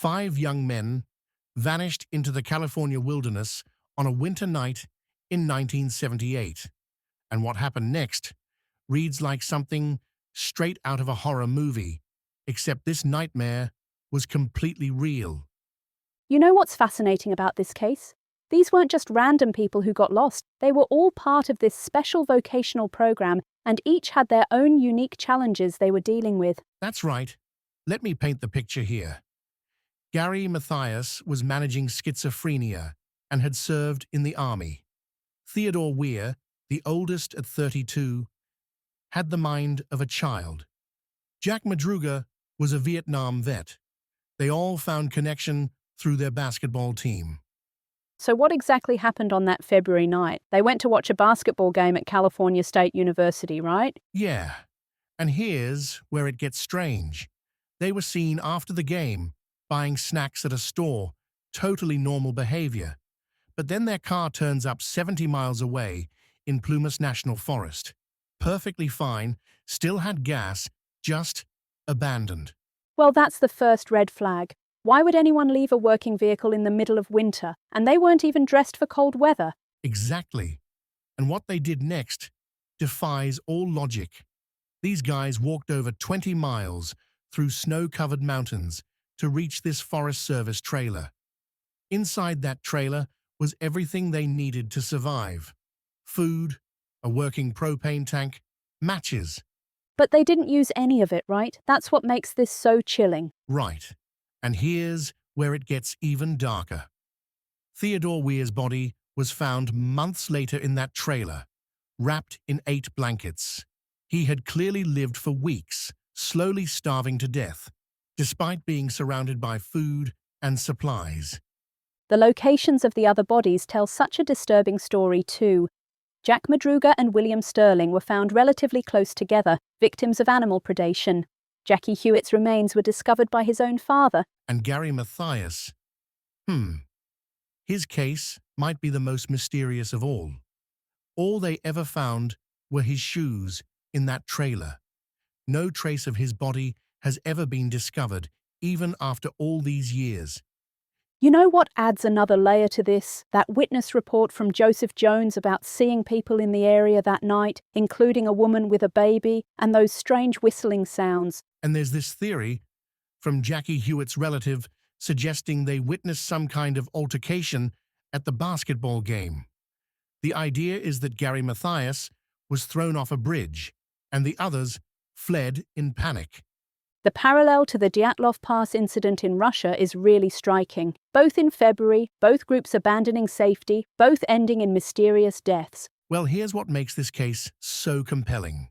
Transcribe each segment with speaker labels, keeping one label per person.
Speaker 1: 5 young men vanished into the California wilderness on a winter night in 1978. And what happened next reads like something straight out of a horror movie, except this nightmare was completely real.
Speaker 2: You know what's fascinating about this case? These weren't just random people who got lost. They were all part of this special vocational program, and each had their own unique challenges they were dealing with.
Speaker 1: That's right. Let me paint the picture here. Gary Mathias was managing schizophrenia and had served in the army. Theodore Weir, the oldest at 32, had the mind of a child. Jack Madruga was a Vietnam vet. They all found connection through their basketball team.
Speaker 2: So what exactly happened on that February night? They went to watch a basketball game at California State University, right?
Speaker 1: Yeah, and here's where it gets strange. They were seen after the game, buying snacks at a store, totally normal behavior. But then their car turns up 70 miles away in Plumas National Forest. Perfectly fine, still had gas, just abandoned.
Speaker 2: Well, that's the first red flag. Why would anyone leave a working vehicle in the middle of winter? And they weren't even dressed for cold weather.
Speaker 1: Exactly. And what they did next defies all logic. These guys walked over 20 miles through snow-covered mountains to reach this Forest Service trailer. Inside that trailer was everything they needed to survive. Food, a working propane tank, matches.
Speaker 2: But they didn't use any of it, right? That's what makes this so chilling.
Speaker 1: Right. And here's where it gets even darker. Theodore Weir's body was found months later in that trailer, wrapped in 8 blankets. He had clearly lived for weeks, slowly starving to death, despite being surrounded by food and supplies.
Speaker 2: The locations of the other bodies tell such a disturbing story too. Jack Madruga and William Sterling were found relatively close together, victims of animal predation. Jackie Hewitt's remains were discovered by his own father.
Speaker 1: And Gary Mathias? His case might be the most mysterious of all. All they ever found were his shoes in that trailer. No trace of his body has ever been discovered, even after all these years.
Speaker 2: You know what adds another layer to this? That witness report from Joseph Jones about seeing people in the area that night, including a woman with a baby, and those strange whistling sounds.
Speaker 1: And there's this theory from Jackie Hewitt's relative suggesting they witnessed some kind of altercation at the basketball game. The idea is that Gary Mathias was thrown off a bridge, and the others fled in panic.
Speaker 2: The parallel to the Dyatlov Pass incident in Russia is really striking. Both in February, both groups abandoning safety, both ending in mysterious deaths.
Speaker 1: Well, here's what makes this case so compelling.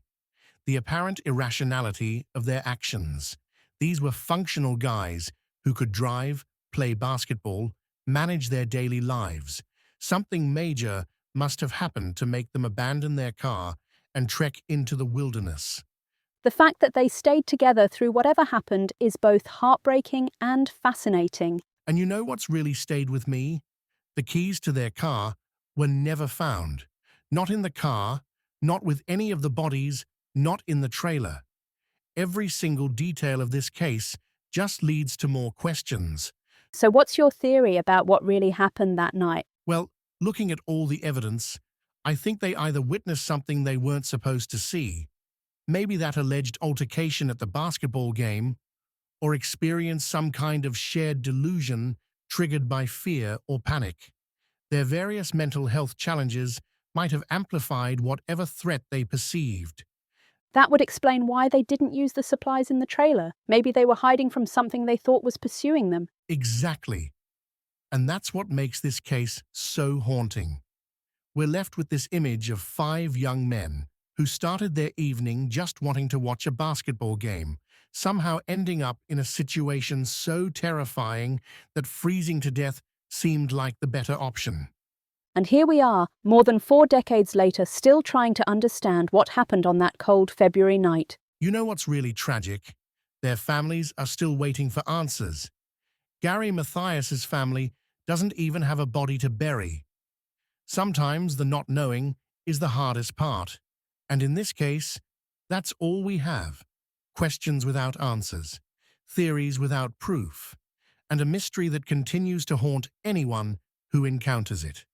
Speaker 1: The apparent irrationality of their actions. These were functional guys who could drive, play basketball, manage their daily lives. Something major must have happened to make them abandon their car and trek into the wilderness.
Speaker 2: The fact that they stayed together through whatever happened is both heartbreaking and fascinating.
Speaker 1: And you know what's really stayed with me? The keys to their car were never found. Not in the car, not with any of the bodies, not in the trailer. Every single detail of this case just leads to more questions.
Speaker 2: So what's your theory about what really happened that night?
Speaker 1: Well, looking at all the evidence, I think they either witnessed something they weren't supposed to see, maybe that alleged altercation at the basketball game, or experienced some kind of shared delusion triggered by fear or panic. Their various mental health challenges might have amplified whatever threat they perceived.
Speaker 2: That would explain why they didn't use the supplies in the trailer. Maybe they were hiding from something they thought was pursuing them.
Speaker 1: Exactly. And that's what makes this case so haunting. We're left with this image of 5 young men who started their evening just wanting to watch a basketball game, somehow ending up in a situation so terrifying that freezing to death seemed like the better option.
Speaker 2: And here we are, more than 4 decades later, still trying to understand what happened on that cold February night.
Speaker 1: You know what's really tragic? Their families are still waiting for answers. Gary Mathias's family doesn't even have a body to bury. Sometimes the not knowing is the hardest part. And in this case, that's all we have. Questions without answers. Theories without proof. and a mystery that continues to haunt anyone who encounters it.